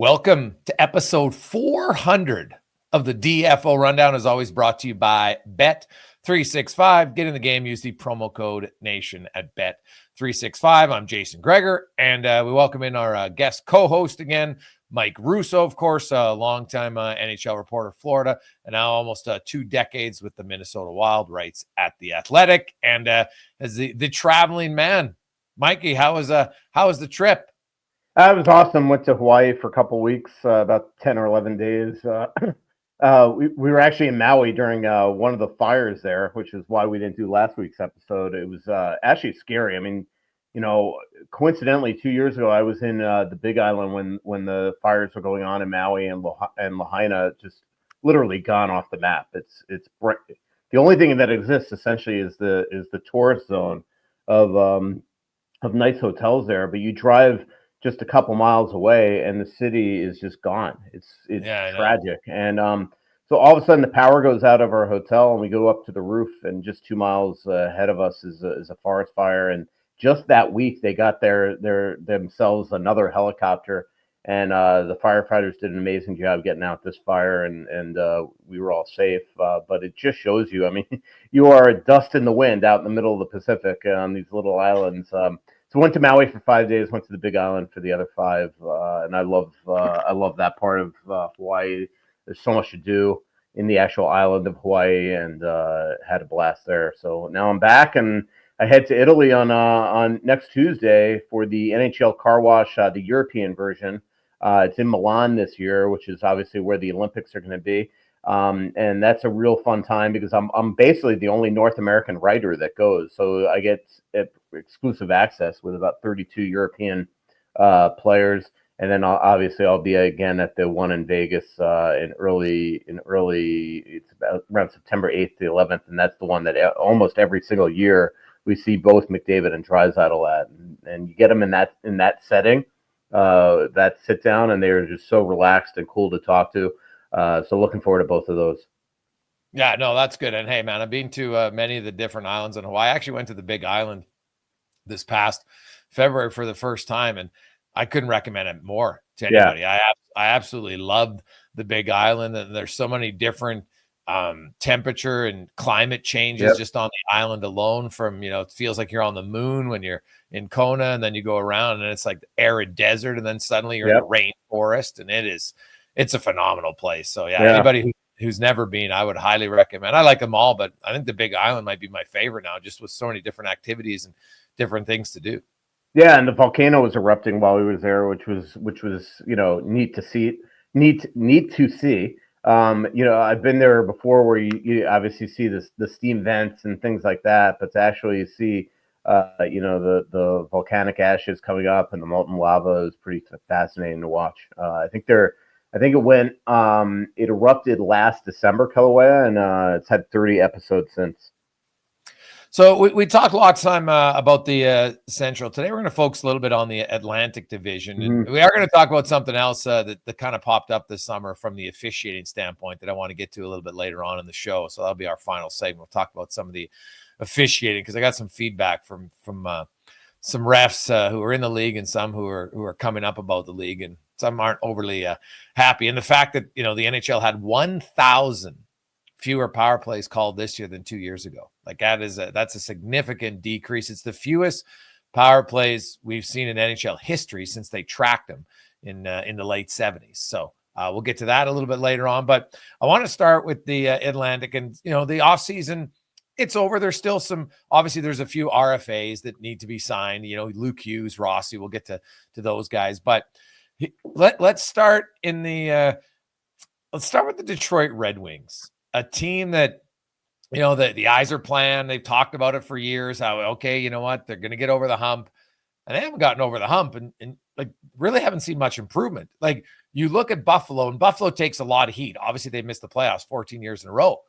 Welcome to episode 400 of the DFO Rundown, as always brought to you by Bet365. Get in the game, use the promo code NATION at Bet365. I'm Jason Gregor, and we welcome in our guest co-host again, Mike Russo, of course, a longtime NHL reporter, Florida, and now almost 2 decades with the Minnesota Wild, writes at The Athletic, and as the traveling man. Mikey, how was the trip? It was awesome. Went to Hawaii for a couple of weeks, about 10 or 11 days. We were actually in Maui during one of the fires there, which is why we didn't do last week's episode. It was actually scary. I mean, coincidentally, 2 years ago, I was in the Big Island when the fires were going on in Maui, and Lahaina just literally gone off the map. It's the only thing that exists essentially is the tourist zone of nice hotels there, but you drive just a couple miles away and the city is just gone. It's tragic. And so all of a sudden the power goes out of our hotel and we go up to the roof, and just 2 miles ahead of us is a forest fire. And just that week they got themselves another helicopter, and the firefighters did an amazing job getting out this fire, and we were all safe. But it just shows you, I mean, you are dust in the wind out in the middle of the Pacific on these little islands. So went to Maui for 5 days, went to the Big Island for the other 5, and I love that part of Hawaii. There's so much to do in the actual island of Hawaii, and had a blast there. So now I'm back, and I head to Italy on next Tuesday for the NHL Car Wash, the European version. It's in Milan this year, which is obviously where the Olympics are going to be. And that's a real fun time because I'm basically the only North American writer that goes. So I get exclusive access with about 32 European players. And then I'll be again at the one in Vegas in early, it's about around September 8th to 11th. And that's the one that almost every single year we see both McDavid and Draisaitl at. And you get them in that setting, that sit down, and they're just so relaxed and cool to talk to. So looking forward to both of those. Yeah, no, that's good. And hey, man, I've been to many of the different islands in Hawaii. I actually went to the Big Island this past February for the first time, and I couldn't recommend it more to anybody. Yeah. I absolutely loved the Big Island, and there's so many different temperature and climate changes just on the island alone. From, it feels like you're on the moon when you're in Kona, and then you go around and it's like arid desert, and then suddenly you're in the rainforest, and it's a phenomenal place. So anybody who's never been, I would highly recommend. I like them all, but I think the Big Island might be my favorite now, just with so many different activities and different things to do. Yeah, and the volcano was erupting while we were there, which was neat to see. Neat to see. I've been there before, where you obviously see the steam vents and things like that, but to actually see the volcanic ashes coming up and the molten lava is pretty fascinating to watch. It erupted last December, Kilauea, and it's had 30 episodes since. So we talked a lot of time about the Central. Today we're going to focus a little bit on the Atlantic Division. And we are going to talk about something else that kind of popped up this summer from the officiating standpoint that I want to get to a little bit later on in the show. So that'll be our final segment. We'll talk about some of the officiating, because I got some feedback from some refs who are in the league, and some who are coming up about the league, and some aren't overly happy. And the fact that, the NHL had 1,000 fewer power plays called this year than 2 years ago. Like that's a significant decrease. It's the fewest power plays we've seen in NHL history since they tracked them in the late 70s. So we'll get to that a little bit later on, but I want to start with the Atlantic, and the offseason. It's over. There's still obviously there's a few RFAs that need to be signed, Luke Hughes, Rossi, we'll get to those guys, but let's start with the Detroit Red Wings, a team that, the Yzerplan, they've talked about it for years, how, okay, you know what, they're going to get over the hump, and they haven't gotten over the hump, and like really haven't seen much improvement. Like, you look at Buffalo, and Buffalo takes a lot of heat. Obviously they missed the playoffs 14 years in a row,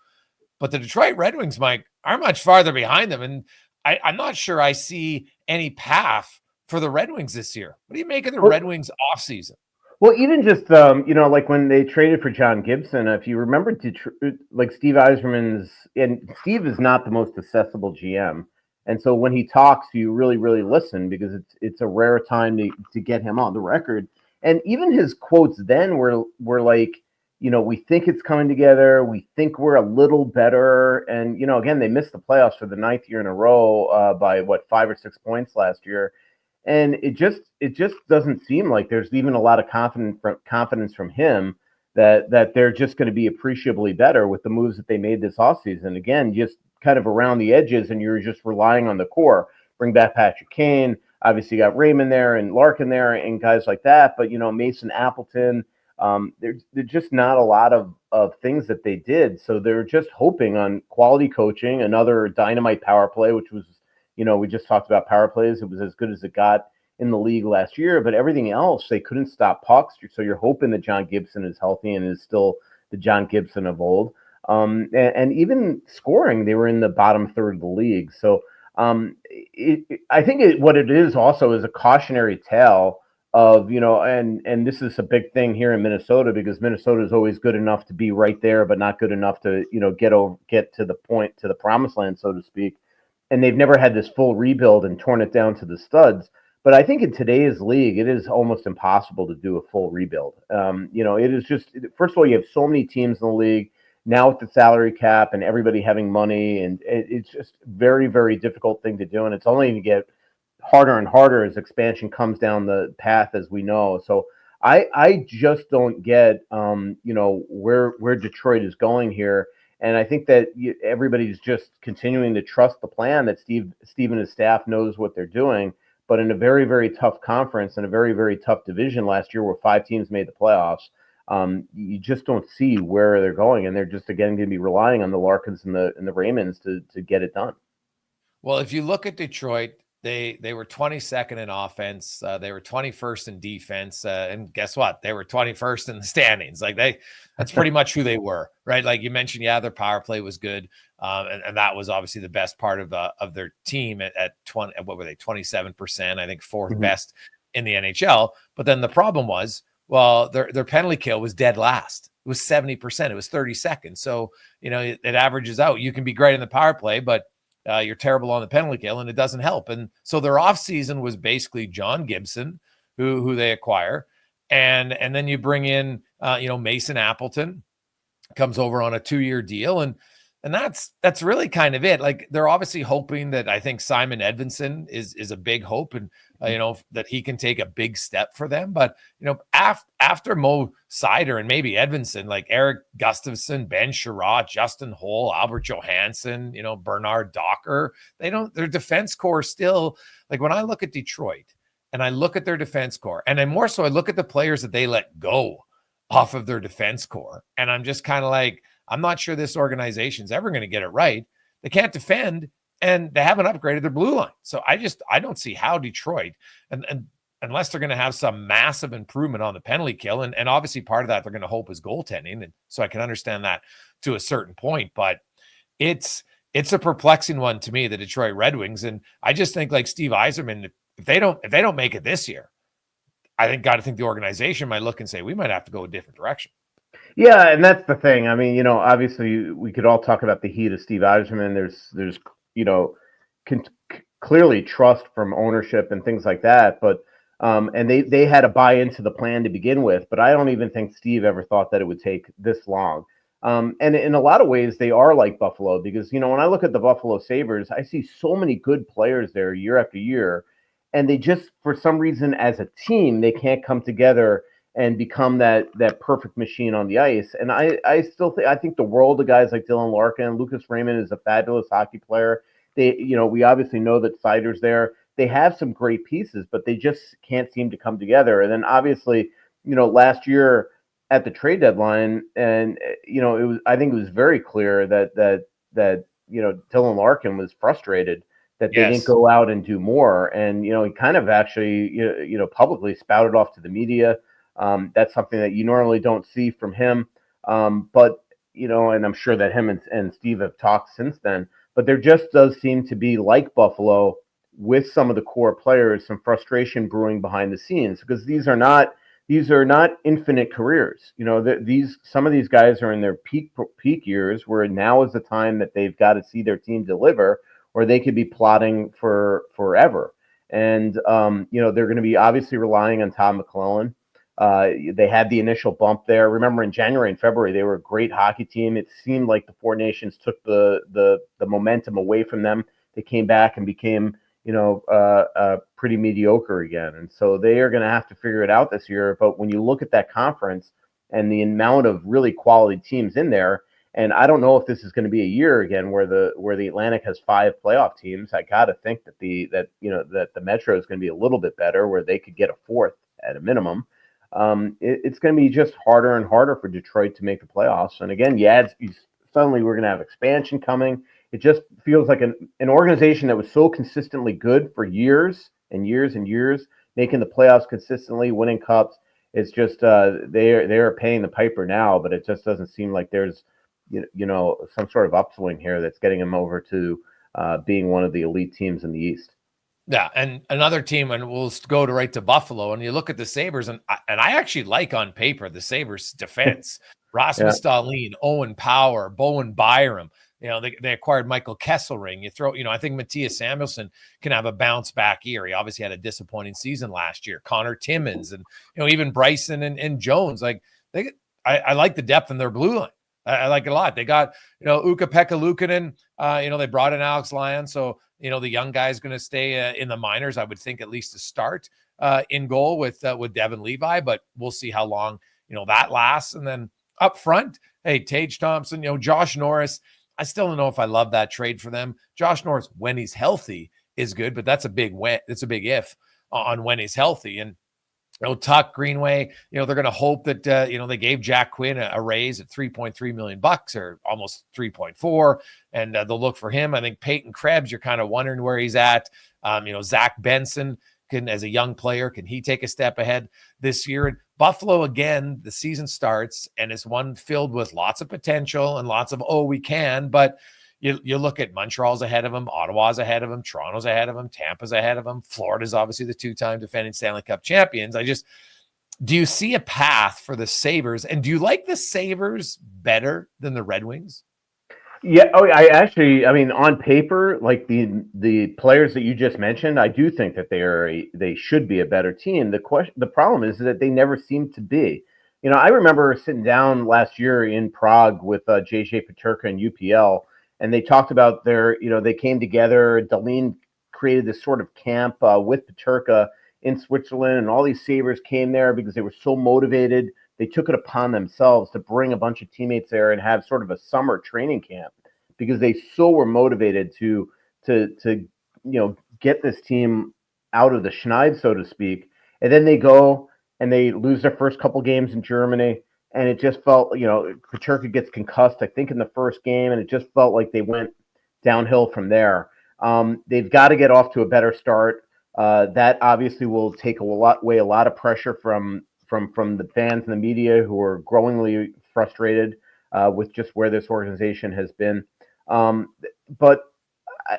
but the Detroit Red Wings, Mike, are much farther behind them. And I'm not sure I see any path for the Red Wings this year. What do you make of the Red Wings offseason? Well, even just, like when they traded for John Gibson, if you remember, like Steve Yzerman's, and Steve is not the most accessible GM. And so when he talks, you really, really listen, because it's a rare time to get him on the record. And even his quotes then were like, we think it's coming together. We think we're a little better. And, again, they missed the playoffs for the 9th year in a row by 5 or 6 points last year. And it just doesn't seem like there's even a lot of confidence from him that they're just going to be appreciably better with the moves that they made this offseason. Again, just kind of around the edges, and you're just relying on the core. Bring back Patrick Kane. Obviously, you got Raymond there and Larkin there and guys like that. But, Mason Appleton, there's just not a lot of things that they did. So they're just hoping on quality coaching, another dynamite power play, which was, we just talked about power plays. It was as good as it got in the league last year. But everything else, they couldn't stop pucks. So you're hoping that John Gibson is healthy and is still the John Gibson of old. And even scoring, they were in the bottom third of the league. So I think what it is also is a cautionary tale of, and this is a big thing here in Minnesota, because Minnesota is always good enough to be right there, but not good enough to, get to the promised land, so to speak. And they've never had this full rebuild and torn it down to the studs. But I think in today's league, it is almost impossible to do a full rebuild. It is just, first of all, you have so many teams in the league now with the salary cap and everybody having money, and it's just very, very difficult thing to do. And it's only going to get harder and harder as expansion comes down the path, as we know. So I just don't get, where Detroit is going here. And I think that everybody's just continuing to trust the plan that Steve and his staff knows what they're doing. But in a very, very tough conference and a very, very tough division last year where 5 teams made the playoffs, you just don't see where they're going. And they're just, again, going to be relying on the Larkins and the Raymonds to get it done. Well, if you look at Detroit, they were 22nd in offense. They were 21st in defense. And guess what? They were 21st in the standings. That's pretty much who they were, right? Like you mentioned, their power play was good. And that was obviously the best part of their team at 20. What were they? 27%, I think, fourth best in the NHL. But then the problem was, well, their penalty kill was dead last. It was 70%. It was 32nd. So, it averages out. You can be great in the power play, but you're terrible on the penalty kill, and it doesn't help. And so their offseason was basically John Gibson, who they acquire. And then you bring in, Mason Appleton comes over on a 2-year deal. And that's really kind of it. Like, they're obviously hoping that, I think Simon Edvinsson is a big hope, and that he can take a big step for them. But after Mo Seider and maybe Edvinsson, like Eric Gustafsson, Ben Sherratt, Justin Holl, Albert Johansson, Bernard Docker, their defense core still, like, when I look at Detroit and I look at their defense core, and then more so I look at the players that they let go off of their defense core, and I'm just kind of like, I'm not sure this organization's ever going to get it right. They can't defend, and they haven't upgraded their blue line. So I don't see how Detroit, and unless they're going to have some massive improvement on the penalty kill, and obviously part of that they're going to hope is goaltending. And so I can understand that to a certain point, but it's a perplexing one to me, the Detroit Red Wings. And I just think, like Steve Yzerman, if they don't make it this year, I think the organization might look and say, we might have to go a different direction. Yeah, and that's the thing. I mean, obviously we could all talk about the heat of Steve Yzerman. There's clearly trust from ownership and things like that. But and they had to buy into the plan to begin with. But I don't even think Steve ever thought that it would take this long. And in a lot of ways, they are like Buffalo, because when I look at the Buffalo Sabres, I see so many good players there year after year, and they just, for some reason, as a team, they can't come together and become that perfect machine on the ice. And I think the world of guys like Dylan Larkin. Lucas Raymond is a fabulous hockey player. We obviously know that Seider's there. They have some great pieces, but they just can't seem to come together. And then obviously, last year at the trade deadline, and I think it was very clear that Dylan Larkin was frustrated that they didn't go out and do more. And he kind of actually publicly spouted off to the media. That's something that you normally don't see from him. But, and I'm sure that him and Steve have talked since then, but there just does seem to be, like Buffalo, with some of the core players, some frustration brewing behind the scenes, because these are not infinite careers. Some of these guys are in their peak years, where now is the time that they've got to see their team deliver, or they could be plotting for forever. And, they're going to be obviously relying on Todd McLellan. They had the initial bump there. Remember, in January and February, they were a great hockey team. It seemed like the Four Nations took the momentum away from them. They came back and became, pretty mediocre again. And so they are going to have to figure it out this year. But when you look at that conference and the amount of really quality teams in there, and I don't know if this is going to be a year again where the Atlantic has 5 playoff teams. I got to think that the Metro is going to be a little bit better, where they could get a 4th at a minimum. It's going to be just harder and harder for Detroit to make the playoffs. And again, suddenly we're going to have expansion coming. It just feels like an organization that was so consistently good for years and years and years, making the playoffs consistently, winning cups. It's just they are paying the piper now, but it just doesn't seem like there's some sort of upswing here that's getting them over to being one of the elite teams in the East. Yeah, and another team, and we'll go right to Buffalo, and you look at the Sabres, and I actually like on paper the Sabres defense. Rasmus Dahlin, Owen Power, Bowen Byram. They acquired Michael Kesselring. You throw, I think Matthias Samuelsson can have a bounce back year. He obviously had a disappointing season last year. Connor Timmins and even Bryson and Jones. Like I like the depth in their blue line. I like it a lot. They got, Ukko-Pekka Luukkonen. They brought in Alex Lyon. So, the young guy is going to stay in the minors, I would think, at least to start in goal with Devin Levi. But we'll see how long, that lasts. And then up front, hey, Tage Thompson, Josh Norris. I still don't know if I love that trade for them. Josh Norris, when he's healthy, is good, but that's a big if on when he's healthy. And Tuck, Greenway, they're going to hope that, they gave Jack Quinn a raise at $3.3 million or almost 3.4, and they'll look for him. I think Peyton Krebs, you're kind of wondering where he's at. Zach Benson as a young player, can he take a step ahead this year? And Buffalo, again, the season starts and it's one filled with lots of potential and lots of, we can, but you look at Montreal's ahead of them, Ottawa's ahead of them, Toronto's ahead of them, Tampa's ahead of them, Florida's obviously the 2-time defending Stanley Cup champions. Do you see a path for the Sabres, and do you like the Sabres better than the Red Wings? Yeah. On paper, like the players that you just mentioned, I do think that they should be a better team. The problem is that they never seem to be. I remember sitting down last year in Prague with JJ Peterka and UPL. And they talked about they came together. Dahlin created this sort of camp with Peterka in Switzerland, and all these Sabres came there because they were so motivated. They took it upon themselves to bring a bunch of teammates there and have sort of a summer training camp because they so were motivated to get this team out of the schneid, so to speak. And then they go and they lose their first couple games in Germany. And it just felt, Peterka gets concussed, I think, in the first game, and it just felt like they went downhill from there. They've got to get off to a better start. That obviously will take away a lot of pressure from the fans and the media, who are growingly frustrated with just where this organization has been. But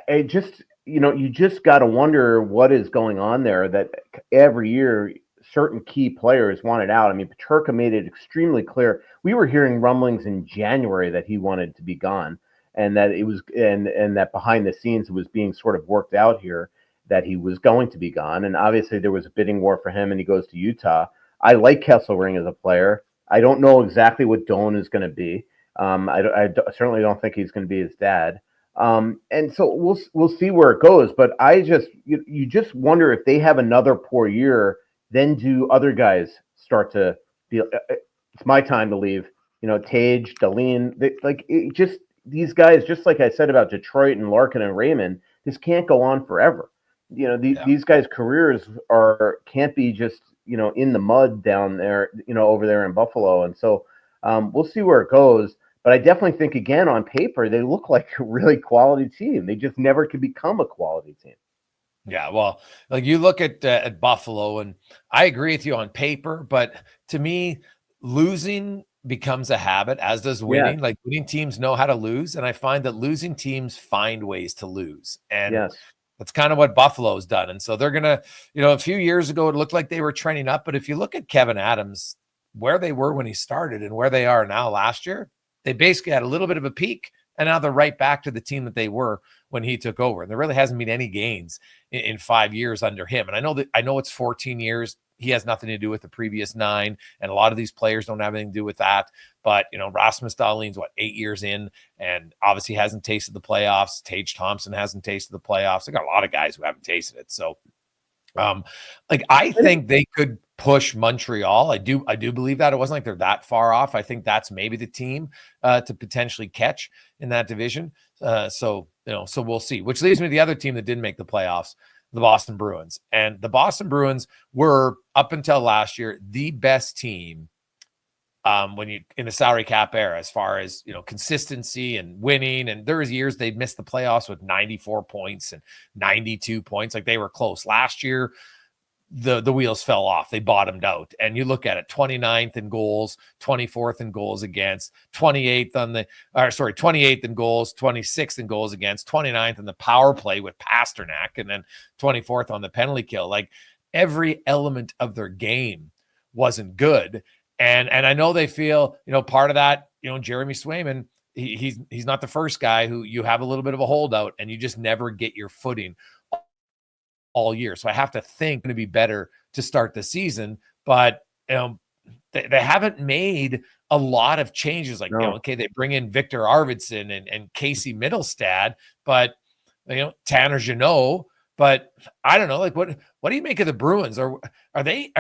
I just, you just got to wonder what is going on there, that every year certain key players wanted out. I mean, Peterka made it extremely clear. We were hearing rumblings in January that he wanted to be gone, and that it was, and that behind the scenes it was being sort of worked out here that he was going to be gone. And obviously there was a bidding war for him, and he goes to Utah. I like Kesselring as a player. I don't know exactly what Doan is going to be. I certainly don't think he's going to be his dad. And so we'll see where it goes. But you just wonder if they have another poor year. Then do other guys start to be? It's my time to leave. Tage, Dahlin, these guys. Just like I said about Detroit and Larkin and Raymond, this can't go on forever. These guys' careers can't be just in the mud down there, over there in Buffalo. And so we'll see where it goes. But I definitely think, again, on paper, they look like a really quality team. They just never could become a quality team. Yeah, well, like you look at Buffalo, and I agree with you on paper, but to me, losing becomes a habit, as does winning. Yeah. Like winning teams know how to lose, and I find that losing teams find ways to lose, and that's kind of what Buffalo's done. And so they're gonna, a few years ago it looked like they were trending up, but if you look at Kevin Adams, where they were when he started and where they are now last year, they basically had a little bit of a peak. And now they're right back to the team that they were when he took over. And there really hasn't been any gains in 5 years under him. And I know it's 14 years. he has nothing to do with the previous 9, and a lot of these players don't have anything to do with that. But, Rasmus Dahlin's 8 years in, and obviously hasn't tasted the playoffs. Tage Thompson hasn't tasted the playoffs. They got a lot of guys who haven't tasted it. So, I think they could push Montreal. I do believe that. It wasn't like they're that far off. I think that's maybe the team to potentially catch in that division. So we'll see. Which leads me to the other team that didn't make the playoffs, the Boston Bruins. And the Boston Bruins were, up until last year, the best team in the salary cap era, as far as consistency and winning. And there was years they'd missed the playoffs with 94 points and 92 points. Like, they were close. Last year, the wheels fell off. They bottomed out. And you look at it, 29th in goals, 24th in goals against, 28th in goals, 26th in goals against, 29th in the power play with Pasternak, and then 24th on the penalty kill. Like, every element of their game wasn't good. And I know they feel, part of that, Jeremy Swayman, he's not the first guy who you have a little bit of a holdout and you just never get your footing all year. So I have to think it's going to be better to start the season, but they haven't made a lot of changes. Like, okay, they bring in Victor Arvidsson and Casey Middlestad, but Tanner Jeannot, but I don't know. Like, what do you make of the Bruins? Or are they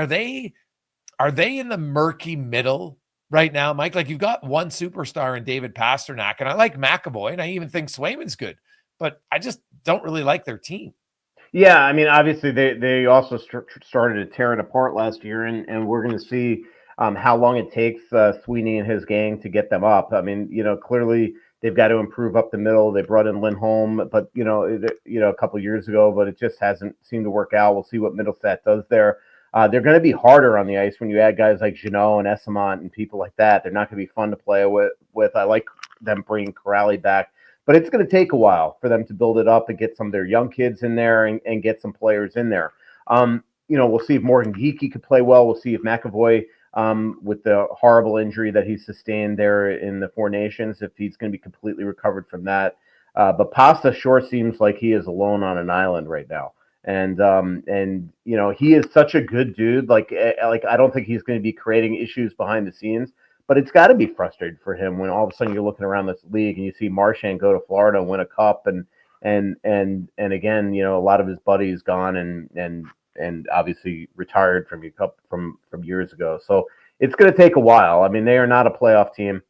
in the murky middle right now, Mike? Like, you've got one superstar in David Pasternak, and I like McAvoy, and I even think Swayman's good, but I just don't really like their team. Yeah, I mean, obviously they also started to tear it apart last year, and we're going to see how long it takes Sweeney and his gang to get them up. I mean, clearly they've got to improve up the middle. They brought in Lindholm, but a couple of years ago, but it just hasn't seemed to work out. We'll see what Middlestat does there. They're going to be harder on the ice when you add guys like Jeannot and Esamont and people like that. They're not going to be fun to play with. I like them bringing Corrali back, but it's going to take a while for them to build it up and get some of their young kids in there and get some players in there. We'll see if Morgan Geekie could play well. We'll see if McAvoy, with the horrible injury that he sustained there in the Four Nations, if he's going to be completely recovered from that. But Pasta sure seems like he is alone on an island right now. And he is such a good dude. Like I don't think he's going to be creating issues behind the scenes, but it's got to be frustrating for him when all of a sudden you're looking around this league and you see Marchand go to Florida and win a cup, and again, a lot of his buddies gone and obviously retired from your cup from years ago. So it's going to take a while. I mean, they are not a playoff team.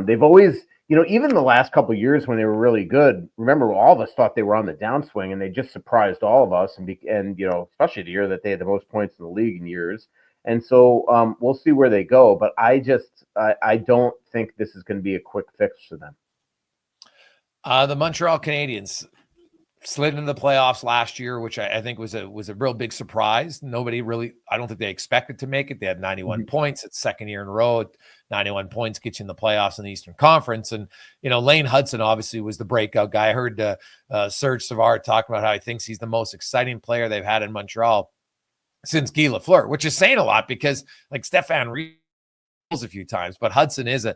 They've always, even the last couple of years when they were really good, remember, all of us thought they were on the downswing, and they just surprised all of us. And especially the year that they had the most points in the league in years. And so we'll see where they go. But I don't think this is going to be a quick fix for them. The Montreal Canadiens slid into the playoffs last year, which I think was a real big surprise. Nobody really, I don't think they expected to make it. They had 91 points. It's second year in a row. 91 points gets you in the playoffs in the Eastern Conference. And, Lane Hudson obviously was the breakout guy. I heard Serge Savard talk about how he thinks he's the most exciting player they've had in Montreal since Guy Lafleur, which is saying a lot because, like, Stefan Reeves a few times, but Hudson is a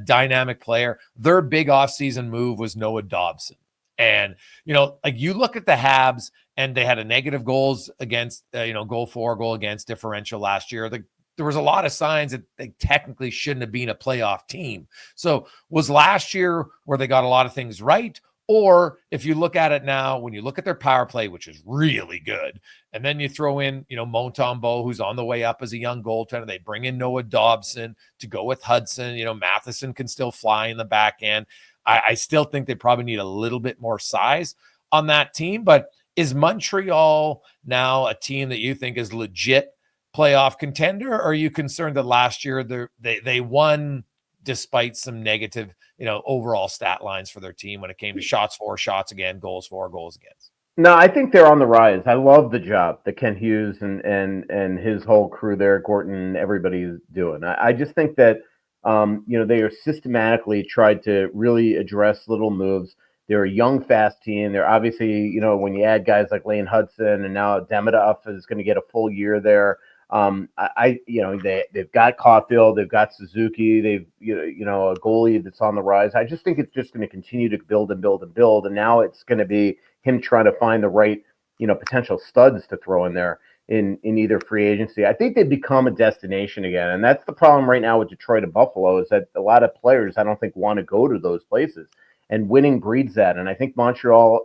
dynamic player. Their big offseason move was Noah Dobson. And, you look at the Habs, and they had a negative goals against, goal for, goal against differential last year. There was a lot of signs that they technically shouldn't have been a playoff team. So was last year where they got a lot of things right? Or if you look at it now, when you look at their power play, which is really good, and then you throw in, Montembeault, who's on the way up as a young goaltender, they bring in Noah Dobson to go with Hudson. Matheson can still fly in the back end. I still think they probably need a little bit more size on that team. But is Montreal now a team that you think is legit playoff contender? Or are you concerned that last year they won despite some negative, overall stat lines for their team when it came to shots for, shots against, goals for, goals against? No, I think they're on the rise. I love the job that Ken Hughes and his whole crew there, Gorton, everybody's doing. I just think that they are systematically tried to really address little moves. They're a young, fast team. They're obviously, when you add guys like Lane Hudson and now Demidov is going to get a full year there. They've got Caulfield, they've got Suzuki, they've a goalie that's on the rise. I just think it's just going to continue to build and build and build, and now it's going to be him trying to find the right potential studs to throw in there. in either free agency. I think they've become a destination again, and that's the problem right now with Detroit and Buffalo, is that a lot of players I don't think want to go to those places, and winning breeds that. And I think Montreal,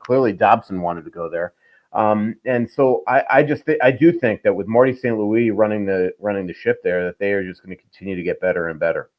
clearly Dobson wanted to go there. And so I do think that with Marty St. Louis running the ship there, that they are just going to continue to get better and better.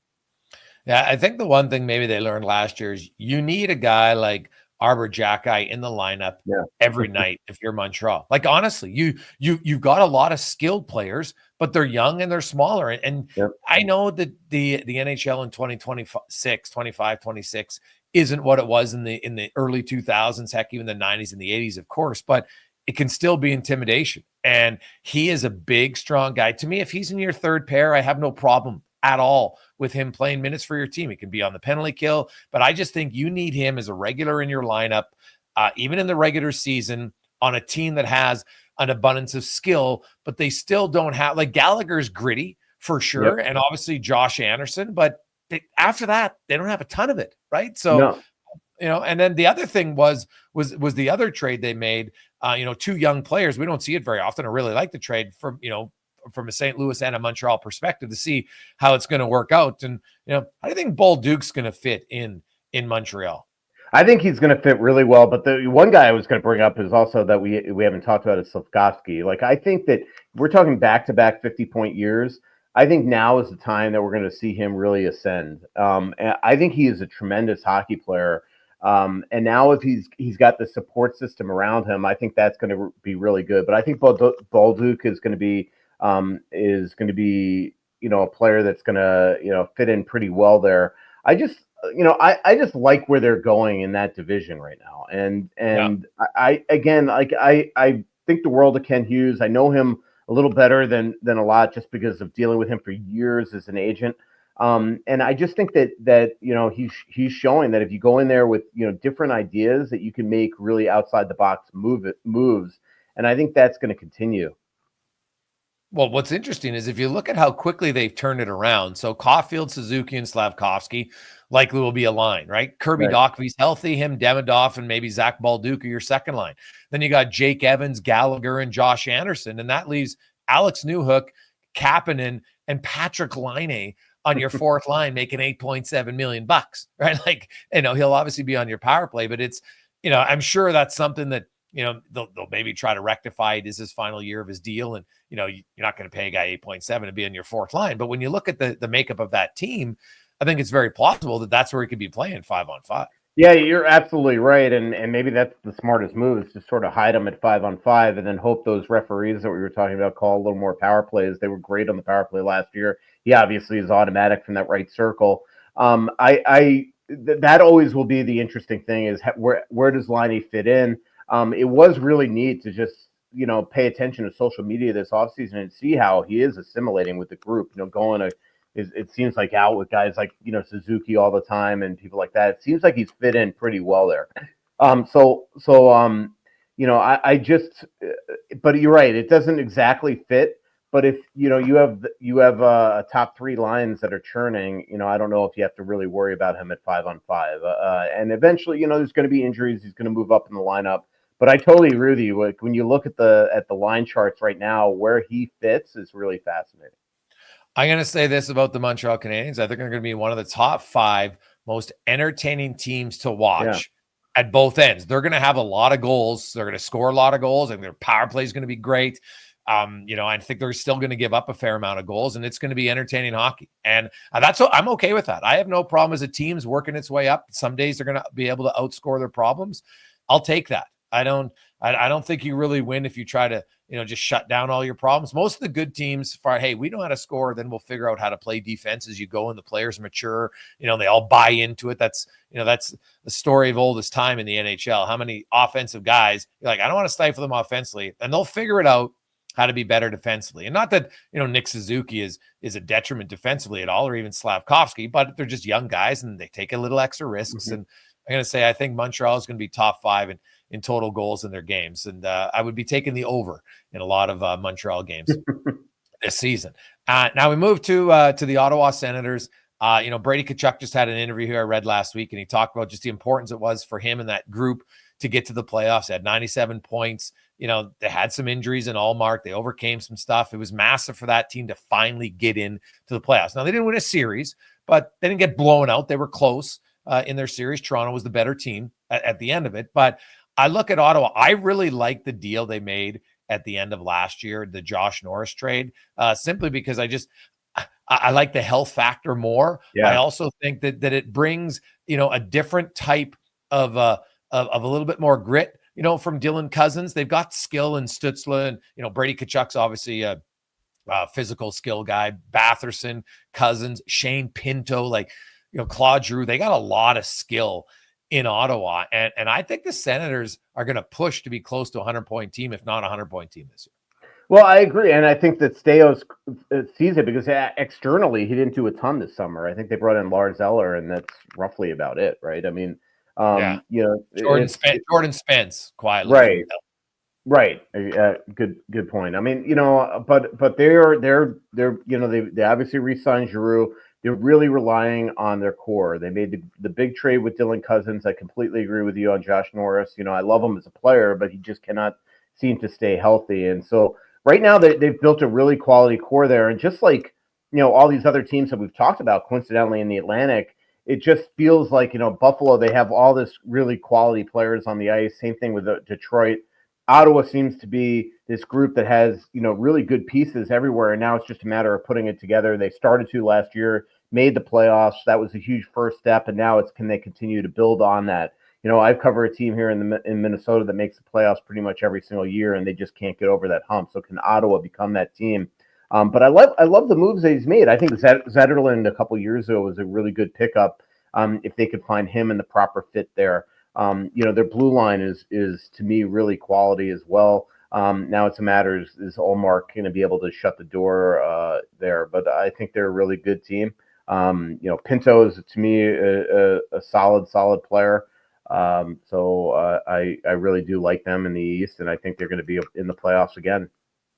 Yeah, I think the one thing maybe they learned last year is you need a guy like Arbor Jacki in the lineup every night if you're Montreal. Like, honestly, you've got a lot of skilled players, but they're young and they're smaller. And I know that the NHL in 2026, 25, 26 isn't what it was in the early 2000s, heck, even the 90s and the 80s, of course, but it can still be intimidation. And he is a big, strong guy. To me, if he's in your third pair, I have no problem at all with him playing minutes for your team. He can be on the penalty kill, but I just think you need him as a regular in your lineup, even in the regular season, on a team that has an abundance of skill, but they still don't have, like, Gallagher's gritty for sure. And obviously Josh Anderson, but after that, they don't have a ton of it. Right. So, and then the other thing was the other trade they made, two young players. We don't see it very often. I really like the trade from a St. Louis and a Montreal perspective to see how it's going to work out. And, how do you think Bolduc's going to fit in Montreal? I think he's going to fit really well. But the one guy I was going to bring up is also that we haven't talked about is Slafkovsky. Like, I think that we're talking back-to-back 50-point years. I think now is the time that we're going to see him really ascend. And I think he is a tremendous hockey player. And now if he's got the support system around him, I think that's going to be really good. But I think Bolduc is going to be a player that's going to fit in pretty well there. I just like where they're going in that division right now. And I think the world of Ken Hughes. I know him a little better than a lot just because of dealing with him for years as an agent. And I just think that he's showing that if you go in there with different ideas, that you can make really outside the box moves. And I think that's going to continue. Well, what's interesting is if you look at how quickly they've turned it around. So Caulfield, Suzuki, and Slafkovsky likely will be a line, right? Kirby Dach, if he's healthy, him, Demidov, and maybe Zach Bolduc are your second line. Then you got Jake Evans, Gallagher, and Josh Anderson. And that leaves Alex Newhook, Kapanen, and Patrick Laine on your fourth line, making $8.7 million, right? Like, he'll obviously be on your power play, but it's, I'm sure that's something that, they'll maybe try to rectify. It is his final year of his deal. And, you're not going to pay a guy 8.7 to be on your fourth line. But when you look at the makeup of that team, I think it's very plausible that that's where he could be playing 5-on-5. Yeah, you're absolutely right. And maybe that's the smartest move, is to sort of hide them at 5-on-5 and then hope those referees that we were talking about call a little more power plays. They were great on the power play last year. He obviously is automatic from that right circle. That always will be the interesting thing, is where does Laine fit in? It was really neat to just, pay attention to social media this offseason and see how he is assimilating with the group, it seems like out with guys like, Suzuki all the time and people like that. It seems like he's fit in pretty well there. But you're right. It doesn't exactly fit, but if, you have a top three lines that are churning, I don't know if you have to really worry about him at 5-on-5. And eventually, there's going to be injuries. He's going to move up in the lineup. But I totally agree with you. Like, when you look at the line charts right now, where he fits is really fascinating. I'm going to say this about the Montreal Canadiens. I think they're going to be one of the top 5 most entertaining teams to watch at both ends. They're going to have a lot of goals. They're going to score a lot of goals, and their power play is going to be great. I think they're still going to give up a fair amount of goals, and it's going to be entertaining hockey. And I'm okay with that. I have no problem as a team's working its way up. Some days they're going to be able to outscore their problems. I'll take that. I don't think you really win if you try to, just shut down all your problems. Most of the good teams hey, we know how to score, then we'll figure out how to play defense as you go and the players mature. They all buy into it. That's the story of oldest time in the NHL. How many offensive guys, you're like, I don't want to stifle them offensively, and they'll figure it out how to be better defensively. And not that, Nick Suzuki is a detriment defensively at all, or even Slafkovsky, but they're just young guys and they take a little extra risks. And I'm going to say, I think Montreal is going to be top 5 in total goals in their games. And I would be taking the over in a lot of Montreal games this season. Now we move to the Ottawa Senators. Brady Tkachuk just had an interview here I read last week, and he talked about just the importance it was for him and that group to get to the playoffs. He had 97 points, they had some injuries in Allmark. They overcame some stuff. It was massive for that team to finally get into the playoffs. Now, they didn't win a series, but they didn't get blown out. They were close in their series. Toronto was the better team at the end of it. But I look at Ottawa. I really like the deal they made at the end of last year, the Josh Norris trade, simply because I like the health factor more. Yeah. I also think that it brings, a different type of a little bit more grit, from Dylan Cousins. They've got skill in Stützle, and, Brady Tkachuk's obviously a physical skill guy. Batherson, Cousins, Shane Pinto, Claude Giroux. They got a lot of skill in Ottawa. And I think the Senators are going to push to be close to a 100-point team, if not a 100-point team this year. Well, I agree, and I think that Stamkos sees it because externally he didn't do a ton this summer. I think they brought in Lars Eller, and that's roughly about it, right? I mean, Jordan Spence quietly, right. Good point. I mean, but they obviously re-signed Giroux. They're really relying on their core. They made the big trade with Dylan Cousins. I completely agree with you on Josh Norris. I love him as a player, but he just cannot seem to stay healthy, and so. Right now, they've built a really quality core there. And just like, all these other teams that we've talked about, coincidentally, in the Atlantic, it just feels like, Buffalo, they have all this really quality players on the ice. Same thing with Detroit. Ottawa seems to be this group that has, really good pieces everywhere. And now it's just a matter of putting it together. They started to last year, made the playoffs. That was a huge first step. And now can they continue to build on that? I've covered a team here in Minnesota that makes the playoffs pretty much every single year, and they just can't get over that hump. So can Ottawa become that team? But I love the moves that he's made. I think Yzerplan a couple years ago was a really good pickup if they could find him in the proper fit there. Their blue line is to me really quality as well. Now it's a matter is Allmark going to be able to shut the door there? But I think they're a really good team. Pinto is to me a solid player. So I really do like them in the East, and I think they're going to be in the playoffs again.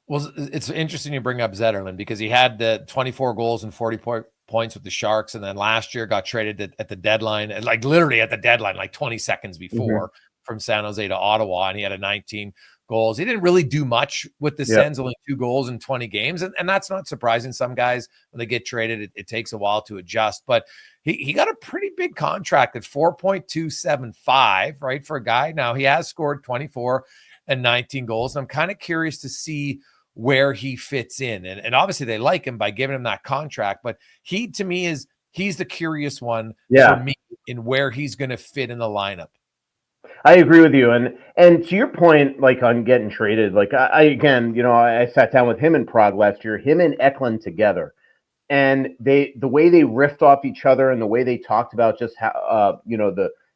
Well, it's interesting you bring up Yzerplan because he had the 24 goals and 40 points with the Sharks, and then last year got traded at the deadline, and literally at the deadline, 20 seconds before from San Jose to Ottawa, and he had a 19 goals. He didn't really do much with the Sens, only 2 goals in 20 games. And that's not surprising. Some guys, when they get traded, it takes a while to adjust. But he got a pretty big contract at 4.275, right, for a guy. Now, he has scored 24 and 19 goals. I'm kind of curious to see where he fits in. And obviously, they like him by giving him that contract. But he, to me, he's the curious one for me in where he's going to fit in the lineup. I agree with you, and to your point, on getting traded, I sat down with him in Prague last year, him and Eklund together, and the way they riffed off each other and the way they talked about just how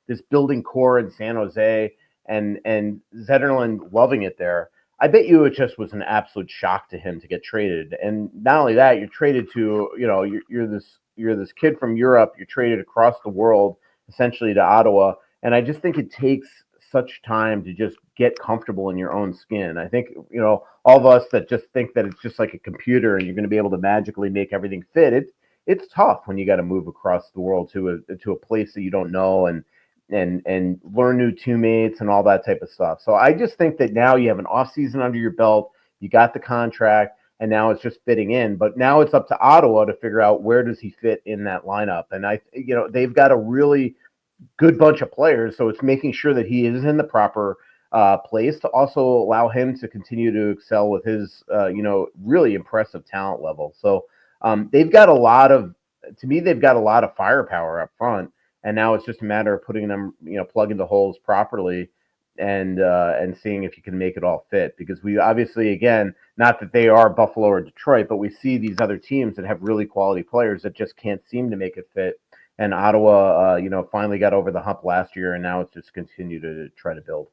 this building core in San Jose and Yzerplan loving it there. I bet you it just was an absolute shock to him to get traded, and not only that, you're traded to you're this kid from Europe, you're traded across the world essentially to Ottawa. And I just think it takes such time to just get comfortable in your own skin. I think, all of us that just think that it's just like a computer and you're going to be able to magically make everything fit. It's tough when you got to move across the world to a place that you don't know and learn new teammates and all that type of stuff. So I just think that now you have an off season under your belt, you got the contract, and now it's just fitting in. But now it's up to Ottawa to figure out where does he fit in that lineup. And they've got a really good bunch of players, so it's making sure that he is in the proper place to also allow him to continue to excel with his really impressive talent level. So they've got a lot of firepower up front, and now it's just a matter of putting them, plugging the holes properly and seeing if you can make it all fit. Because we obviously, again, not that they are Buffalo or Detroit, but we see these other teams that have really quality players that just can't seem to make it fit. And Ottawa, finally got over the hump last year, and now it's just continue to try to build.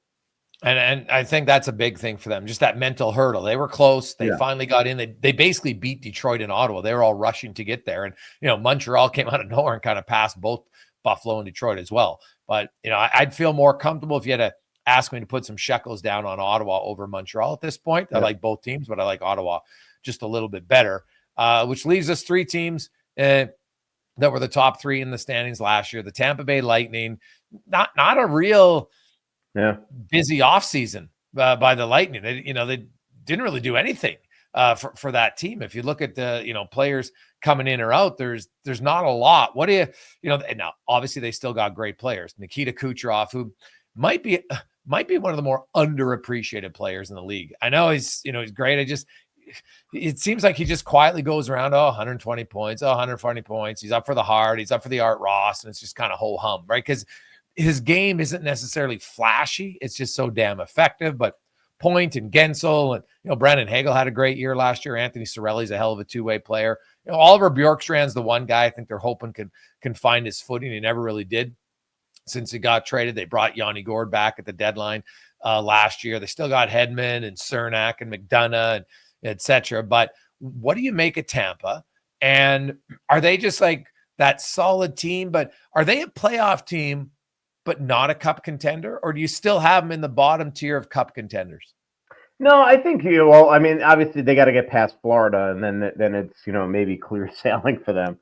And I think that's a big thing for them, just that mental hurdle. They were close. They finally got in. They basically beat Detroit and Ottawa. They were all rushing to get there. And, Montreal came out of nowhere and kind of passed both Buffalo and Detroit as well. But, I'd feel more comfortable if you had to ask me to put some shekels down on Ottawa over Montreal at this point. I like both teams, but I like Ottawa just a little bit better, which leaves us 3 teams that were the top 3 in the standings last year. The Tampa Bay Lightning, not a real busy offseason by the Lightning. They didn't really do anything for that team. If you look at the players coming in or out, there's not a lot. What do you now? Obviously, they still got great players. Nikita Kucherov, who might be one of the more underappreciated players in the league. I know he's great. It seems like he just quietly goes around, 120 points, 140 points. He's up for the Hart, he's up for the Art Ross, and it's just kind of ho hum, right? Because his game isn't necessarily flashy. It's just so damn effective. But Point and Gensel and Brandon Hagel had a great year last year. Anthony Cirelli's a hell of a two-way player. Oliver Bjorkstrand's the one guy I think they're hoping can find his footing. He never really did since he got traded. They brought Yanni Gourde back at the deadline last year. They still got Hedman and Cernak and McDonough and etc. But what do you make of Tampa? And are they just like that solid team? But are they a playoff team, but not a cup contender? Or do you still have them in the bottom tier of cup contenders? No, I think obviously they got to get past Florida, and then it's maybe clear sailing for them.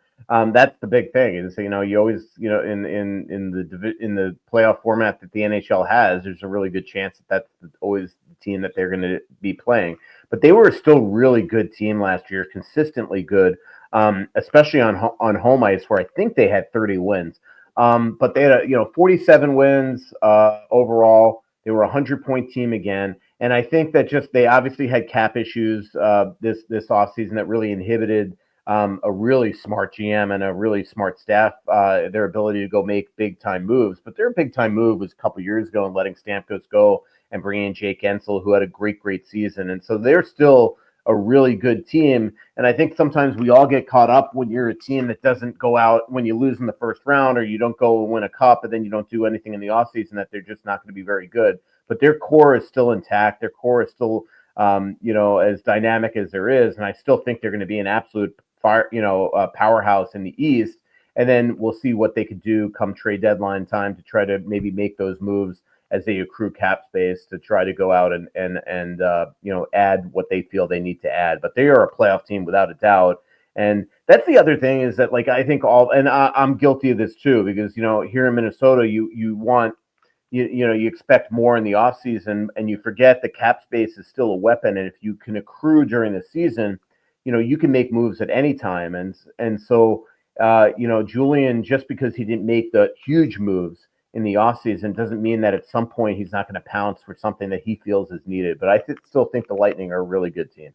That's the big thing is you always in the playoff format that the NHL has, there's a really good chance that's always the team that they're going to be playing. But they were a still really good team last year, consistently good, especially on home ice, where I think they had 30 wins. But they had 47 wins overall. They were a 100-point team again. And I think that they obviously had cap issues this offseason that really inhibited a really smart GM and a really smart staff, their ability to go make big-time moves. But their big-time move was a couple years ago and letting Stamkos go and bringing in Jake Gensel, who had a great season. And so they're still a really good team. And I think sometimes we all get caught up when you're a team that doesn't go out when you lose in the first round or you don't go win a cup and then you don't do anything in the offseason, that they're just not going to be very good. But their core is still intact. Their core is still, as dynamic as there is. And I still think they're going to be an absolute powerhouse in the East. And then we'll see what they could do come trade deadline time to try to maybe make those moves as they accrue cap space to try to go out and add what they feel they need to add. But they are a playoff team without a doubt. And that's the other thing is that, I think I'm guilty of this too, because, here in Minnesota, you expect more in the offseason and you forget the cap space is still a weapon. And if you can accrue during the season, you can make moves at any time. And so, Julian, just because he didn't make the huge moves in the offseason doesn't mean that at some point he's not going to pounce for something that he feels is needed. But I still think the Lightning are a really good team.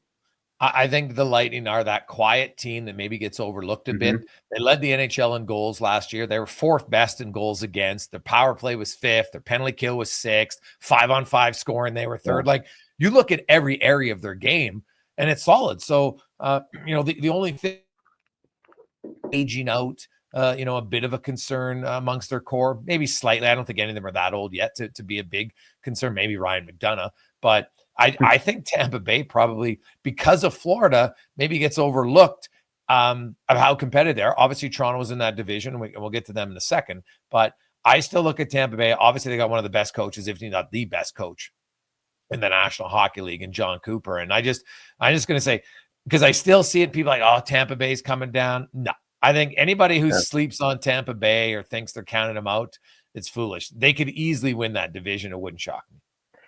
I think the Lightning are that quiet team that maybe gets overlooked a bit. They led the NHL in goals last year. They were fourth best in goals against. Their power play was fifth. Their penalty kill was sixth. 5-on-5 scoring, they were third. Yeah. You look at every area of their game, and it's solid. So, the only thing aging out, a bit of a concern amongst their core, maybe slightly. I don't think any of them are that old yet to be a big concern. Maybe Ryan McDonough, but I think Tampa Bay probably, because of Florida, maybe gets overlooked of how competitive they are. Obviously, Toronto was in that division, and we'll get to them in a second. But I still look at Tampa Bay. Obviously, they got one of the best coaches, if not the best coach in the National Hockey League, and John Cooper. And I'm just going to say, because I still see it, people like, oh, Tampa Bay's coming down. No, I think anybody who sleeps on Tampa Bay or thinks they're counting them out, it's foolish. They could easily win that division. It wouldn't shock me.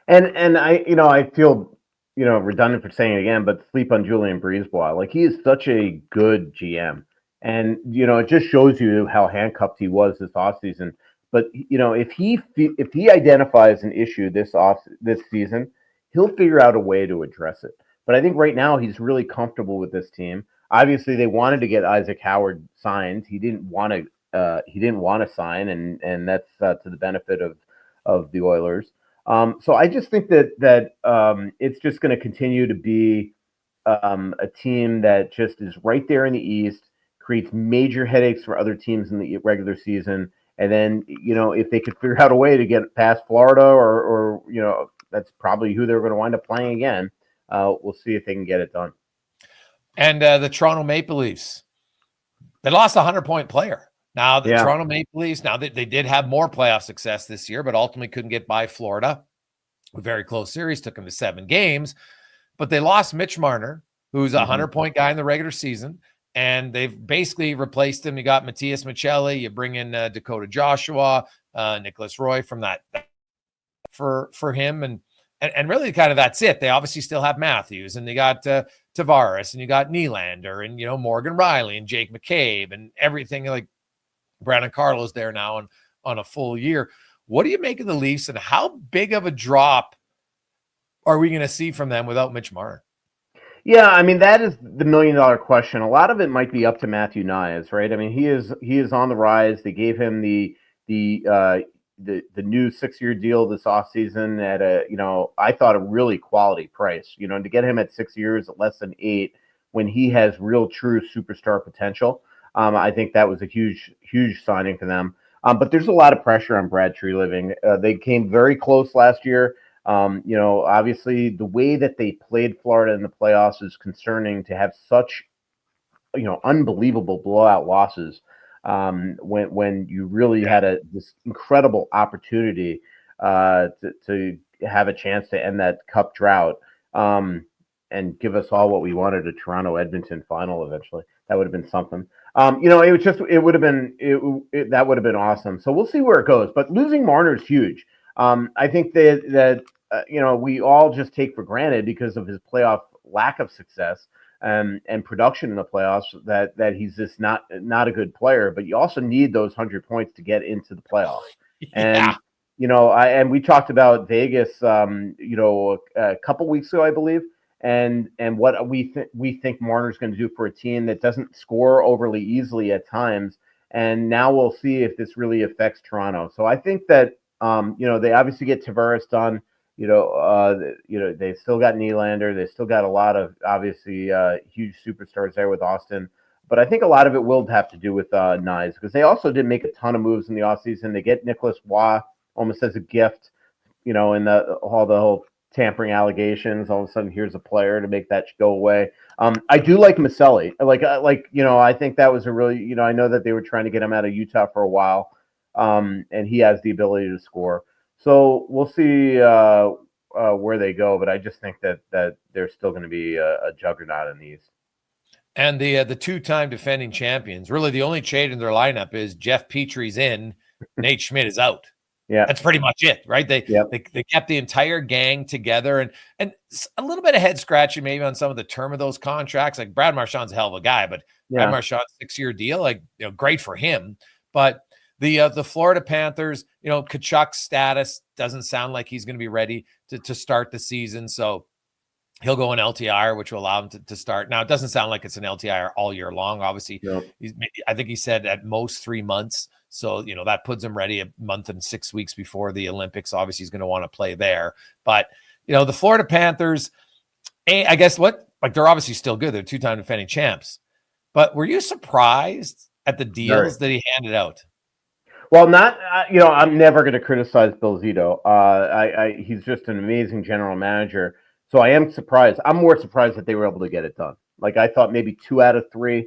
And I feel, redundant for saying it again, but sleep on Julien Brisebois. He is such a good GM. And, it just shows you how handcuffed he was this offseason. But, if he identifies an issue this season, he'll figure out a way to address it. But I think right now he's really comfortable with this team. Obviously, they wanted to get Isaac Howard signed. He didn't want to sign, and that's to the benefit of the Oilers. So I just think that it's just going to continue to be a team that just is right there in the East, creates major headaches for other teams in the regular season. And then, if they could figure out a way to get past Florida or that's probably who they're going to wind up playing again. We'll see if they can get it done. And the Toronto Maple Leafs, they lost a 100-point player. Now, the Toronto Maple Leafs, they did have more playoff success this year, but ultimately couldn't get by Florida. A very close series, took them to 7 games. But they lost Mitch Marner, who's a 100-point guy in the regular season, and they've basically replaced him. You got Matias Michelli, you bring in Dakota Joshua, Nicholas Roy from that for him. And and really kind of that's it. They obviously still have Matthews, and they got Tavares, and you got Nylander, and Morgan Riley and Jake McCabe and everything. Like Brandon Carlo's there now on a full year. What do you make of the Leafs, and how big of a drop are we going to see from them without Mitch Marner? Yeah, I mean, that is the $1 million question. A lot of it might be up to Matthew Knies, right? I mean, he is on the rise. They gave him the new 6-year deal this offseason at I thought a really quality price. And to get him at 6 years at less than 8 when he has real true superstar potential, I think that was a huge signing for them. But there's a lot of pressure on Brad Treliving. They came very close last year. Obviously the way that they played Florida in the playoffs is concerning, to have such, unbelievable blowout losses. When you really had this incredible opportunity to have a chance to end that cup drought and give us all what we wanted, a Toronto Edmonton final eventually. That would have been something. That would have been awesome. So we'll see where it goes. But losing Marner is huge. I think that we all just take for granted, because of his playoff lack of success and production in the playoffs, that he's just not a good player. But you also need those 100 points to get into the playoffs. Yeah. And we talked about Vegas, a couple weeks ago, I believe, and what we think Marner's going to do for a team that doesn't score overly easily at times. And now we'll see if this really affects Toronto. So I think that they obviously get Tavares done. They still got Nylander. They still got a lot of obviously huge superstars there with Austin. But I think a lot of it will have to do with Knies, because they also did make a ton of moves in the offseason. They get Nicholas Waugh almost as a gift, in the whole tampering allegations. All of a sudden, here's a player to make that go away. I do like Maselli. I think that was a really, I know that they were trying to get him out of Utah for a while, and he has the ability to score. So we'll see where they go, but I just think that they're still going to be a juggernaut in the East. And the two-time defending champions, really the only change in their lineup is Jeff Petry's in, Nate Schmidt is out. Yeah, that's pretty much it, right? They kept the entire gang together, and a little bit of head scratching maybe on some of the term of those contracts. Like Brad Marchand's a hell of a guy, but Brad Marchand's 6-year deal, great for him. But the Florida Panthers, Tkachuk's status doesn't sound like he's going to be ready to start the season, so he'll go in LTIR, which will allow him to start. Now, it doesn't sound like it's an LTIR all year long. Obviously, I think he said at most 3 months. So, that puts him ready a month and 6 weeks before the Olympics. Obviously, he's going to want to play there. But, the Florida Panthers, I guess they're obviously still good. They're two-time defending champs. But were you surprised at the deals that he handed out? Well, I'm never going to criticize Bill Zito. He's just an amazing general manager. So I am surprised. I'm more surprised that they were able to get it done. I thought maybe 2 out of 3.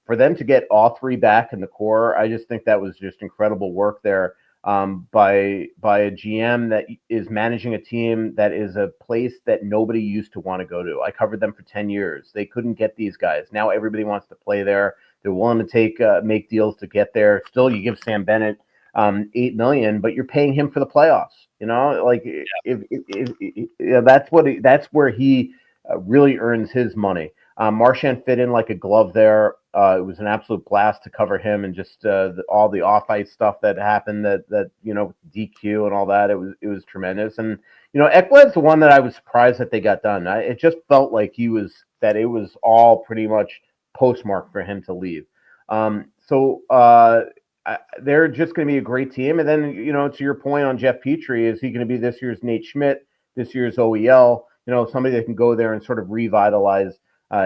For them to get all 3 back in the core, I just think that was just incredible work there by a GM that is managing a team that is a place that nobody used to want to go to. I covered them for 10 years. They couldn't get these guys. Now everybody wants to play there. They're willing to make deals to get there. Still, you give Sam Bennett $8 million, but you're paying him for the playoffs. That's where he really earns his money. Marchand fit in like a glove there. It was an absolute blast to cover him, and just all the off-ice stuff that happened, that DQ and all that. It was tremendous. And Ekblad's the one that I was surprised that they got done. It just felt like it was all pretty much postmark for him to leave. They're just going to be a great team. And then, to your point on Jeff Petry, is he going to be this year's Nate Schmidt, this year's OEL, somebody that can go there and sort of revitalize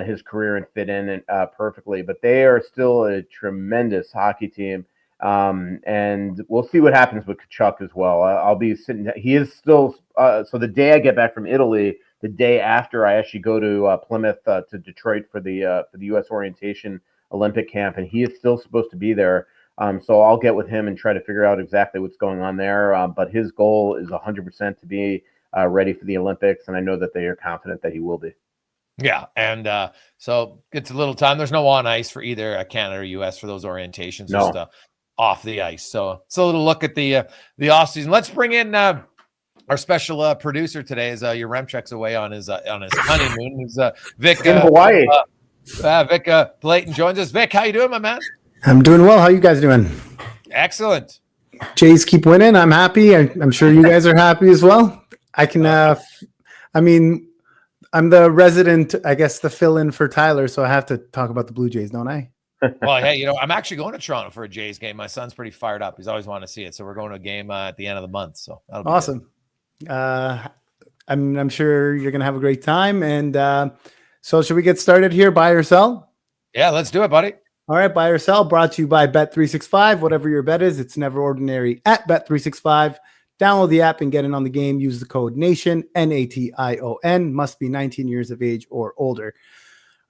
his career and fit in perfectly. But they are still a tremendous hockey team. And we'll see what happens with Tkachuk as well. I'll be sitting. He is still. So the day I get back from Italy, the day after I actually go to Plymouth to Detroit for the U.S. orientation Olympic camp, and he is still supposed to be there. So I'll get with him and try to figure out exactly what's going on there. But his goal is 100% to be ready for the Olympics, and I know that they are confident that he will be. Yeah, and so it's a little time. There's no on ice for either Canada or U.S. for those orientations, just off the ice. So it's a little look at the offseason. Let's bring in Our special producer today is your Remchek's away on his honeymoon. He's Vic in Hawaii. Vic Blayton joins us. Vic, how you doing, my man? I'm doing well. How you guys doing? Excellent. Jays keep winning. I'm happy. I'm sure you guys are happy as well. I can. I'm the resident, I guess, the fill-in for Tyler, so I have to talk about the Blue Jays, don't I? Well, hey, I'm actually going to Toronto for a Jays game. My son's pretty fired up. He's always wanted to see it, so we're going to a game at the end of the month. So that'll be awesome. I'm sure you're gonna have a great time. And so, should we get started here? Buy or sell? Yeah, let's do it, buddy. All right, buy or sell. Brought to you by Bet365. Whatever your bet is, it's never ordinary at Bet365. Download the app and get in on the game. Use the code NATION, NATION. Must be 19 years of age or older.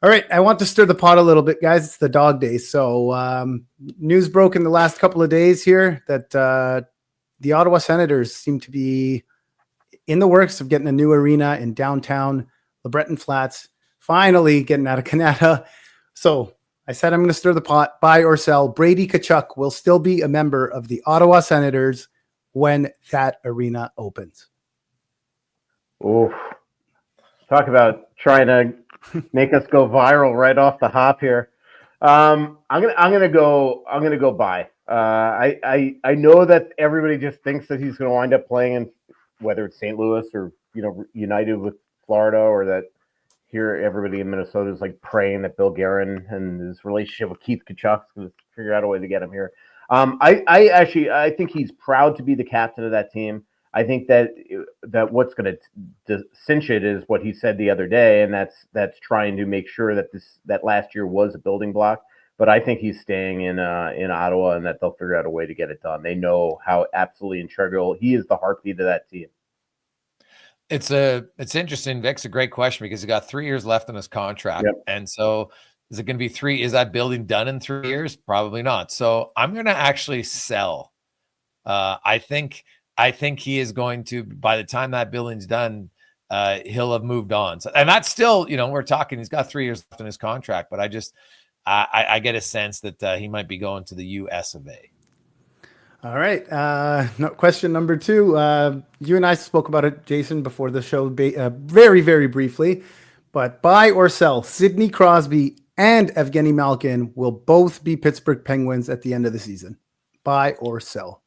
All right, I want to stir the pot a little bit, guys. It's the dog days. So news broke in the last couple of days here that the Ottawa Senators seem to be in the works of getting a new arena in downtown LeBreton Flats, finally getting out of Canada. So I said I'm going to stir the pot, buy or sell. Brady Tkachuk will still be a member of the Ottawa Senators when that arena opens. Oof. Talk about trying to make us go viral right off the hop here. I'm gonna go buy. I know that everybody just thinks that he's going to wind up playing in whether it's St. Louis or United with Florida, or that here everybody in Minnesota is like praying that Bill Guerin and his relationship with Keith Tkachuk is going to figure out a way to get him here. I think he's proud to be the captain of that team. I think that what's going to cinch it is what he said the other day, and that's trying to make sure that last year was a building block. But I think he's staying in Ottawa, and that they'll figure out a way to get it done. They know how absolutely integral he is, the heartbeat of that team. It's interesting. Vic's a great question because he got 3 years left in his contract, and so is it going to be 3? Is that building done in 3 years? Probably not. So I'm going to actually sell. I think he is going to, by the time that building's done, he'll have moved on. So, and that's still, we're talking, he's got 3 years left in his contract, but I get a sense that he might be going to the US of A. All right. Question number 2. You and I spoke about it, Jason, before the show, very, very briefly, but buy or sell. Sidney Crosby and Evgeny Malkin will both be Pittsburgh Penguins at the end of the season. Buy or sell.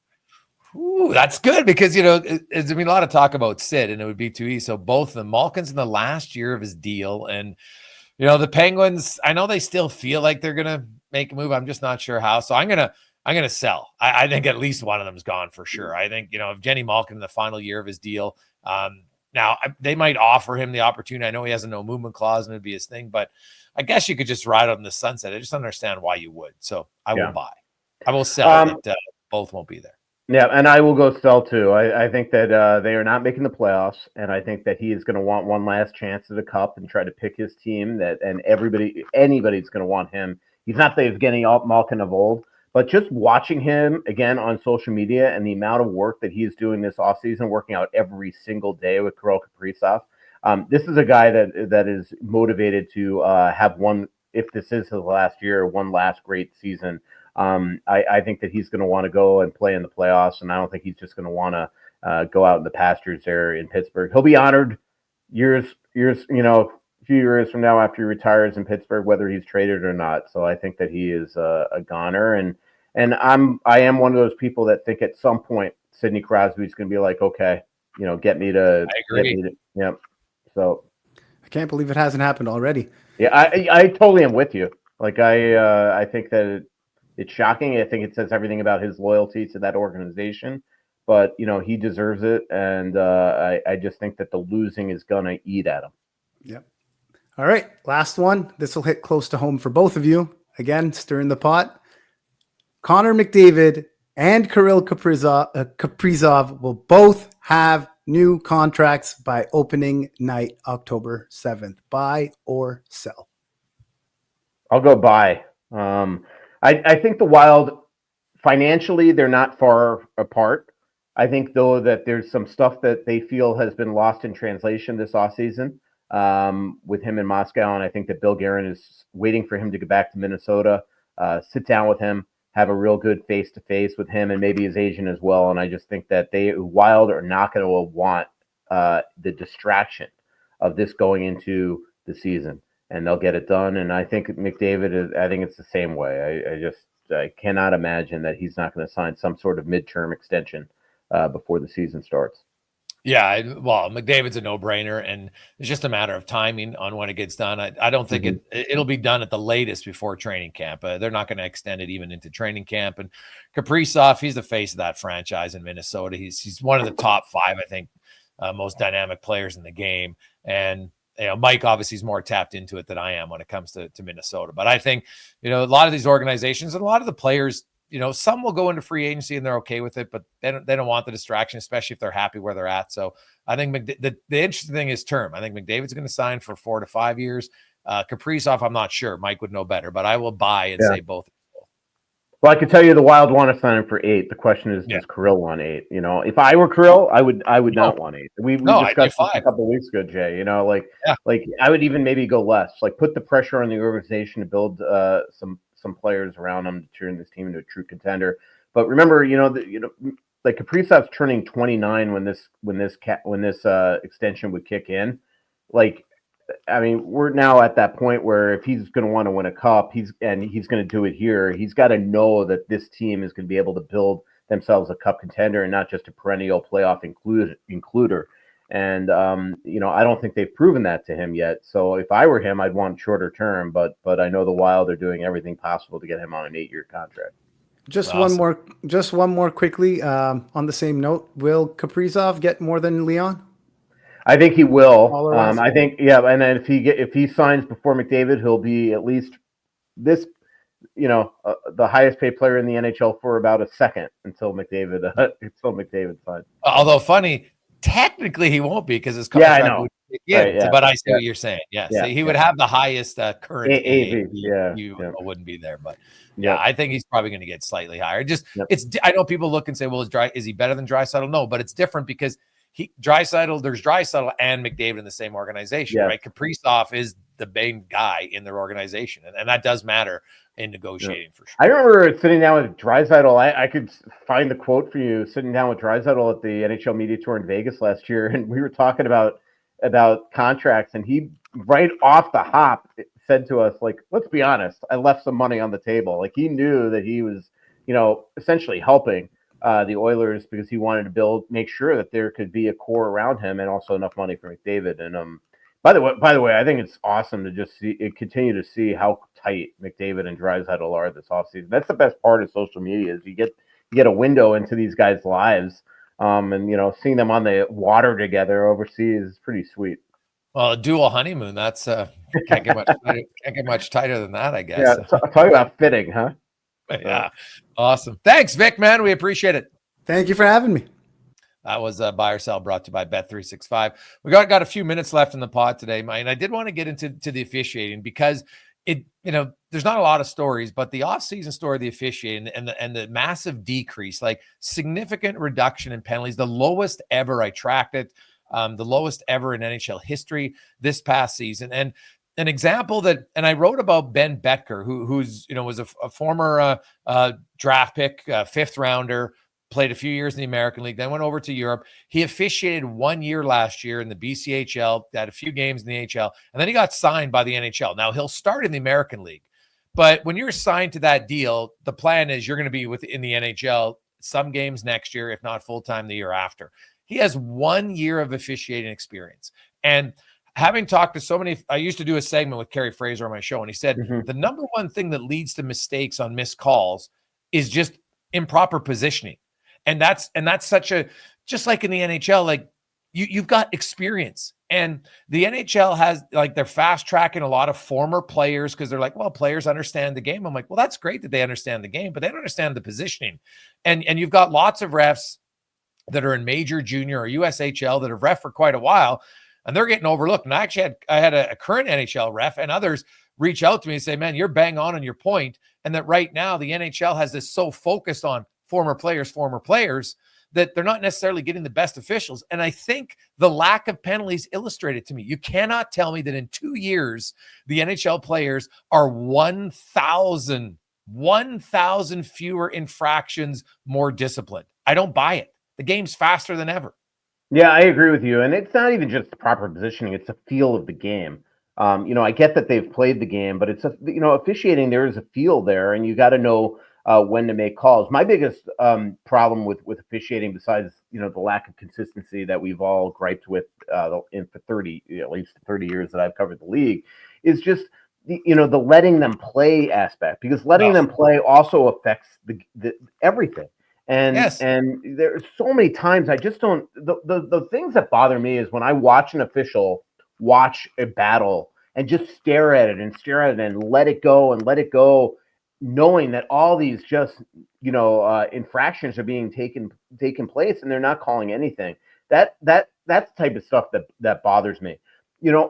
Ooh, that's good because, there's been a lot of talk about Sid and it would be too easy. So both of them, Malkin's in the last year of his deal. And, the Penguins, I know they still feel like they're going to make a move. I'm just not sure how. So I'm going to sell. I think at least one of them is gone for sure. I think, Evgeny Malkin in the final year of his deal. Now they might offer him the opportunity. I know he has a no movement clause and it'd be his thing, but I guess you could just ride on the sunset. I just don't understand why you would. So I will buy. I will sell. Both won't be there. Yeah, and I will go sell too. I think that they are not making the playoffs, and I think that he is going to want one last chance at the cup and try to pick his team. And anybody's going to want him. He's not the Evgeny Malkin of old, but just watching him again on social media and the amount of work that he is doing this offseason, working out every single day with Kirill Kaprizov. This is a guy that is motivated to have one, if this is his last year, one last great season. I think that he's going to want to go and play in the playoffs, and I don't think he's just going to want to go out in the pastures there in Pittsburgh. He'll be honored a few years from now after he retires in Pittsburgh, whether he's traded or not. So I think that he is a goner, and I am one of those people that think at some point Sidney Crosby is going to be like, okay, get me to. I agree. So I can't believe it hasn't happened already. Yeah, I totally am with you. Like I think that it's shocking. I think it says everything about his loyalty to that organization, but he deserves it, and I just think that the losing is gonna eat at him. Yep. All right, last one. This will hit close to home for both of you. Again, stirring the pot. Connor McDavid and Kirill Kaprizov will both have new contracts by opening night, October 7th. Buy or sell? I'll go buy. I think the Wild, financially, they're not far apart. I think, though, that there's some stuff that they feel has been lost in translation this offseason with him in Moscow. And I think that Bill Guerin is waiting for him to get back to Minnesota, sit down with him, have a real good face-to-face with him and maybe his agent as well. And I just think that Wild are not going to want the distraction of this going into the season, and they'll get it done. And I think McDavid I think it's the same way. I cannot imagine that he's not going to sign some sort of midterm extension before the season starts. Yeah, well, McDavid's a no-brainer, and it's just a matter of timing on when it gets done. I don't think it'll be done at the latest before training camp. They're not going to extend it even into training camp. And Kaprizov, he's the face of that franchise in Minnesota. He's one of the top 5, I think, most dynamic players in the game. And Mike obviously is more tapped into it than I am when it comes to Minnesota. But I think a lot of these organizations and a lot of the players, some will go into free agency and they're okay with it, but they don't want the distraction, especially if they're happy where they're at. So I think the interesting thing is term. I think McDavid's going to sign for 4 to 5 years. Kaprizov, I'm not sure. Mike would know better, but I will buy and say both. Well, I can tell you the Wild want to sign him for 8. The question is, does Kirill want 8? If I were Kirill, I would not want 8. We discussed this a couple of weeks ago, Jay. Like I would even maybe go less. Like put the pressure on the organization to build some players around him to turn this team into a true contender. But remember, like Kaprizov's turning 29 when this extension would kick in. Like, I mean, we're now at that point where if he's going to want to win a cup, he's going to do it here. He's got to know that this team is going to be able to build themselves a cup contender and not just a perennial playoff includer. And I don't think they've proven that to him yet. So if I were him, I'd want shorter term. But I know the Wild are doing everything possible to get him on an 8-year contract. Just one more quickly. On the same note, will Kaprizov get more than Leon? I think he will. I think, and then if he signs before McDavid, he'll be at least this, the highest paid player in the NHL for about a second until McDavid signs. Although funny, technically he won't be because his contract would kick in. But I see what you're saying. Yeah, he would have the highest current AAV. You wouldn't be there, but I think he's probably going to get slightly higher. I know people look and say, well, is he better than Draisaitl? No, but it's different because there's Draisaitl and McDavid in the same organization, right? Kaprizov is the main guy in their organization, and that does matter in negotiating for sure. I remember sitting down with Draisaitl. I could find the quote for you, sitting down with Draisaitl at the NHL media tour in Vegas last year, and we were talking about contracts, and he right off the hop said to us, like, let's be honest, I left some money on the table. Like he knew that he was, essentially helping the Oilers because he wanted to make sure that there could be a core around him and also enough money for McDavid. And by the way, I think it's awesome to just continue to see how tight McDavid and Draisaitl are this offseason. That's the best part of social media is you get a window into thí guys' lives, and seeing them on the water together overseas is pretty sweet. Well, a dual honeymoon, that's can't get much tighter than that, I guess. Yeah, talk about fitting, huh? Yeah, awesome. Thanks, Vic, man. We appreciate it. Thank you for having me. That was Buy or Sell brought to you by Bet365. We got a few minutes left in the pod today, and I did want to get into the officiating because there's not a lot of stories, but the offseason story of the officiating and the massive decrease, like significant reduction in penalties, the lowest ever. I tracked it, the lowest ever in NHL history this past season. And an example and I wrote about Ben Betker, who's was a former draft pick, 5th rounder, played a few years in the American League, then went over to Europe. He officiated 1 year last year in the BCHL, had a few games in the HL, and then he got signed by the NHL. Now he'll start in the American League, but when you're signed to that deal, the plan is you're going to be in the NHL some games next year, if not full-time the year after. He has 1 year of officiating experience. And having talked to so many, I used to do a segment with Kerry Fraser on my show, and he said the number one thing that leads to mistakes on missed calls is just improper positioning. And that's just like in the NHL, like you've got experience, and the NHL has they're fast tracking a lot of former players because they're like, well, players understand the game. I'm like, well, that's great that they understand the game, but they don't understand the positioning. And you've got lots of refs that are in major, junior, or USHL that have ref for quite a while, and they're getting overlooked. And I had a current NHL ref and others reach out to me and say, man, you're bang on your point. And that right now the NHL has this so focused on former players, that they're not necessarily getting the best officials. And I think the lack of penalties illustrated to me. You cannot tell me that in 2 years, the NHL players are 1,000 1,000 fewer infractions, more disciplined. I don't buy it. The game's faster than ever. Yeah, I agree with you. And it's not even just the proper positioning, it's the feel of the game. I get that they've played the game, but it's officiating, there is a feel there, and you got to know when to make calls. My biggest problem with officiating, besides the lack of consistency that we've all griped with for at least 30 years that I've covered the league, is just the letting them play aspect, because letting them play also affects the everything. And yes. And there's so many times I just don't. The things that bother me is when I watch an official watch a battle and just stare at it and let it go, knowing that all these just infractions are being taken place and they're not calling anything. That's the type of stuff that bothers me.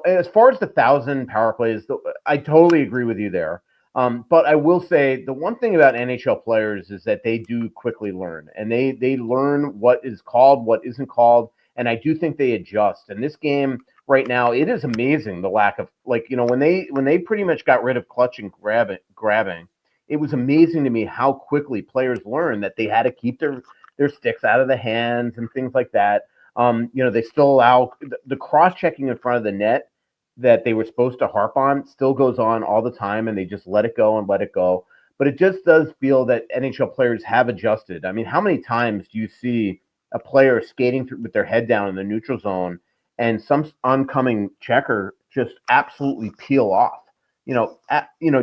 As far as the 1,000 power plays, I totally agree with you there. But I will say the one thing about NHL players is that they do quickly learn, and they learn what is called, what isn't called, and I do think they adjust. And this game right now, it is amazing the lack of when they pretty much got rid of clutch and grabbing. It was amazing to me how quickly players learned that they had to keep their sticks out of the hands and things like that. They still allow the cross-checking in front of the net that they were supposed to harp on still goes on all the time, and they just let it go. But it just does feel that NHL players have adjusted. I mean, how many times do you see a player skating through with their head down in the neutral zone and some oncoming checker just absolutely peel off?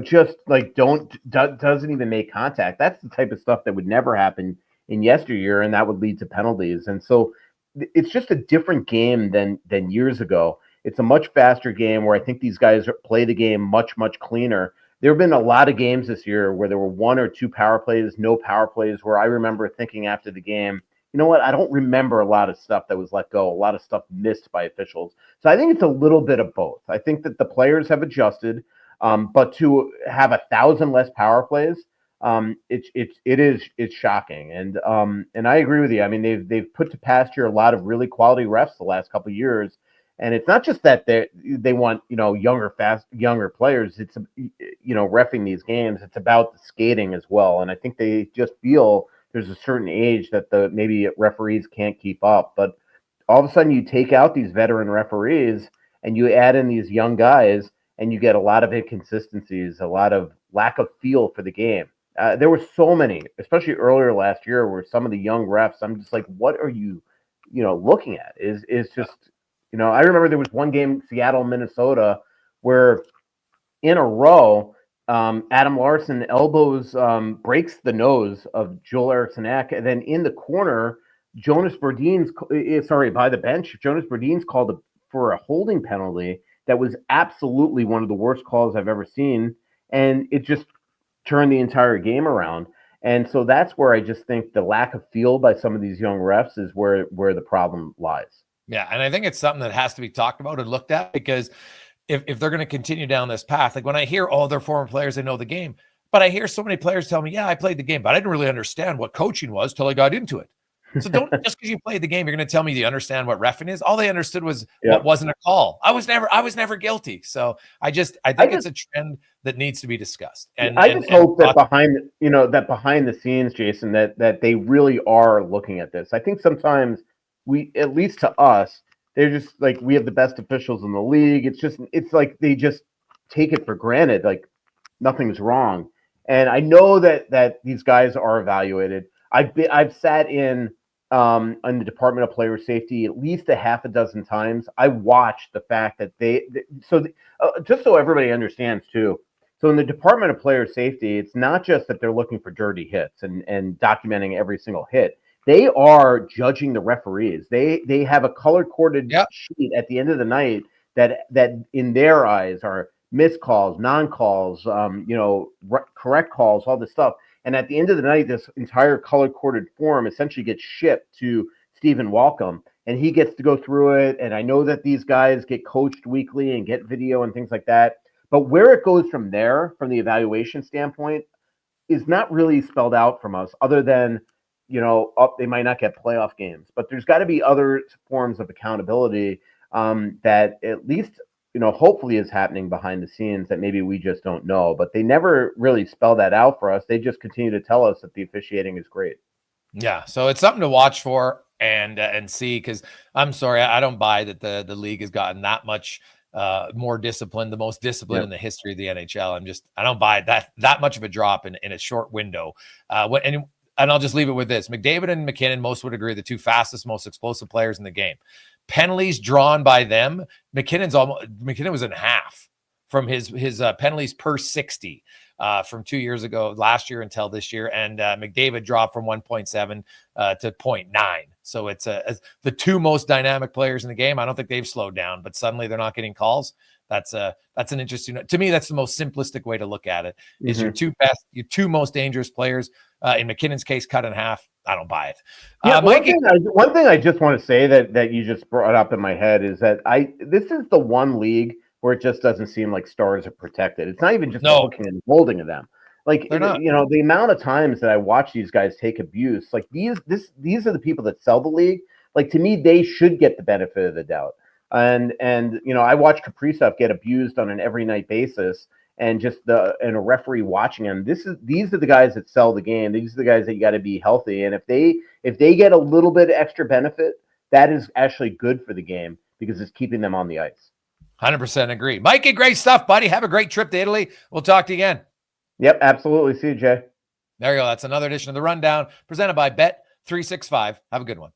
Just like doesn't even make contact. That's the type of stuff that would never happen in yesteryear, and that would lead to penalties. And so it's just a different game than years ago. It's a much faster game where I think these guys play the game much, much cleaner. There have been a lot of games this year where there were 1 or 2 power plays, no power plays, where I remember thinking after the game, you know what, I don't remember a lot of stuff that was let go, a lot of stuff missed by officials. So I think it's a little bit of both. I think that the players have adjusted, but to have 1,000 less power plays, it's shocking. And I agree with you. I mean, they've put to pasture a lot of really quality refs the last couple of years. And it's not just that they want younger players. It's reffing these games. It's about the skating as well. And I think they just feel there's a certain age that maybe referees can't keep up. But all of a sudden, you take out these veteran referees and you add in these young guys, and you get a lot of inconsistencies, a lot of lack of feel for the game. There were so many, especially earlier last year, where some of the young refs, I'm just like, what are you, looking at? Is just. I remember there was one game, Seattle, Minnesota, where in a row, Adam Larson breaks the nose of Joel Eriksson-Ek, and then in the corner, by the bench, Jonas Brodin's called for a holding penalty that was absolutely one of the worst calls I've ever seen, and it just turned the entire game around. And so that's where I just think the lack of feel by some of these young refs is where the problem lies. Yeah, and I think it's something that has to be talked about and looked at, because if they're going to continue down this path, like when I hear, they're former players, they know the game, but I hear so many players tell me, yeah, I played the game, but I didn't really understand what coaching was till I got into it. So don't just because you played the game, you're going to tell me you understand what reffing is. All they understood was what wasn't a call. I was never guilty. So I think it's a trend that needs to be discussed. And I just hope that behind the scenes, Jason, that they really are looking at this. I think sometimes at least to us, they're just like, we have the best officials in the league. It's like they just take it for granted, like nothing's wrong. And I know that these guys are evaluated. I've sat in the Department of Player Safety at least a half a dozen times. I watched the fact that just so everybody understands too. So in the Department of Player Safety, it's not just that they're looking for dirty hits and documenting every single hit. They are judging the referees. They have a color-coded sheet at the end of the night that in their eyes are missed calls, non-calls, correct calls, all this stuff. And at the end of the night, this entire color-coded form essentially gets shipped to Stephen Walcom, and he gets to go through it. And I know that these guys get coached weekly and get video and things like that. But where it goes from there, from the evaluation standpoint, is not really spelled out from us, other than they might not get playoff games, but there's got to be other forms of accountability that at least hopefully is happening behind the scenes that maybe we just don't know. But they never really spell that out for us. They just continue to tell us that the officiating is great. Yeah, so it's something to watch for and see, because I'm sorry, I don't buy that the league has gotten that much more disciplined, the most disciplined in the history of the NHL. I don't buy that much of a drop in a short window. And I'll just leave it with this: McDavid and McKinnon, most would agree, the two fastest, most explosive players in the game. Penalties drawn by them, McKinnon was in half from his penalties per 60 from 2 years ago, last year until this year, and McDavid dropped from 1.7 to 0.9. So it's the two most dynamic players in the game. I don't think they've slowed down, but suddenly they're not getting calls. That's an interesting, to me, that's the most simplistic way to look at it. Is your two most dangerous players, in McKinnon's case, cut in half. I don't buy it. One thing I just want to say that you just brought up in my head is that this is the one league where it just doesn't seem like stars are protected. It's not even just the hooking and holding of them. Like, the amount of times that I watch these guys take abuse, like these are the people that sell the league. Like, to me, they should get the benefit of the doubt. And I watch Kaprizov get abused on an every night basis, and a referee watching him. These are the guys that sell the game. These are the guys that you got to be healthy. And if they get a little bit extra benefit, that is actually good for the game because it's keeping them on the ice. 100% agree. Mikey, great stuff, buddy. Have a great trip to Italy. We'll talk to you again. Yep, absolutely. See you, Jay. There you go. That's another edition of the Rundown presented by Bet365. Have a good one.